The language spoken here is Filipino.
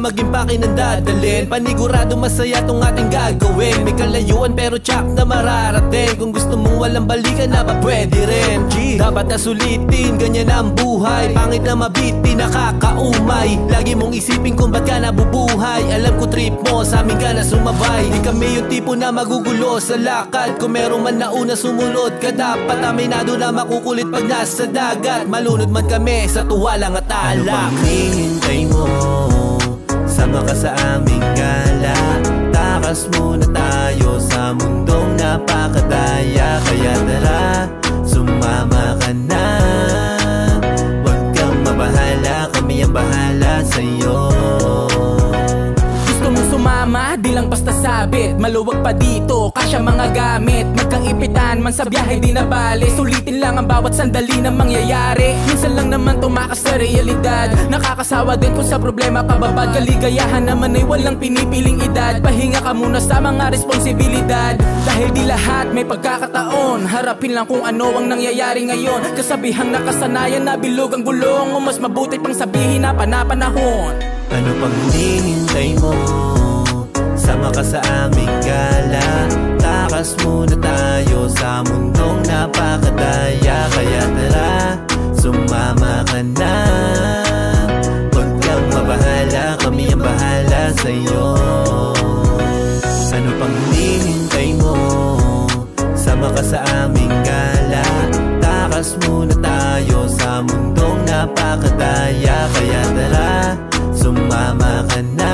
maging pakinandadalin. Panigurado masaya tong ating gagawin. May kalayuan pero tsak na mararating. Kung gusto mong walang balikan na ba pwede rin. Dapat na sulitin, ganyan ang buhay. Pangit na mabiti, nakakaumay. Lagi mong isipin kung ba't ka nabubuhay. Alam ko trip mo, sa amin ka na sumabay. Di kami yung tipo na magugulo sa lakad. Kung meron man nauna sumunod ka, dapat aminado na makukulit pag nasa dagat. Malunod man kami sa tuwalang at alak. Ano pang hinihintay mo? Sama ka sa aming gala. Takas muna tayo sa mundong napakadaya. Kaya tara, sumama ka na. Huwag kang mabahala, kami ang bahala sa'yo. Gusto mo sumama, di lang basta sabit. Maluwag pa dito, kasya mga gamit. Magkang ipitan man sa biyahe di na bali. Sulitin lang ang bawat sandali na mangyayari. Minsan lang naman tumakas sa realidad. Nakakasawa din kung sa problema pababad. Kaligayahan naman ay walang pinipiling edad. Pahinga ka muna sa mga responsibilidad. Dahil di lahat may pagkakataon. Harapin lang kung ano ang nangyayari ngayon. Kasabihang nakasanayan na bilog ang gulong. O mas mabuti pang sabihin na panapanahon. Ano pang hinihintay mo? Sama ka sa aming gala. Takas muna tayo sa mundong napakadaya. Kaya tara, sumama ka na. Huwag kang mabahala, kami ang bahala sa'yo. Ano pang hinihintay mo? Sama ka sa aming gala. Takas muna tayo sa mundong napakadaya. Kaya tara, sumama ka na.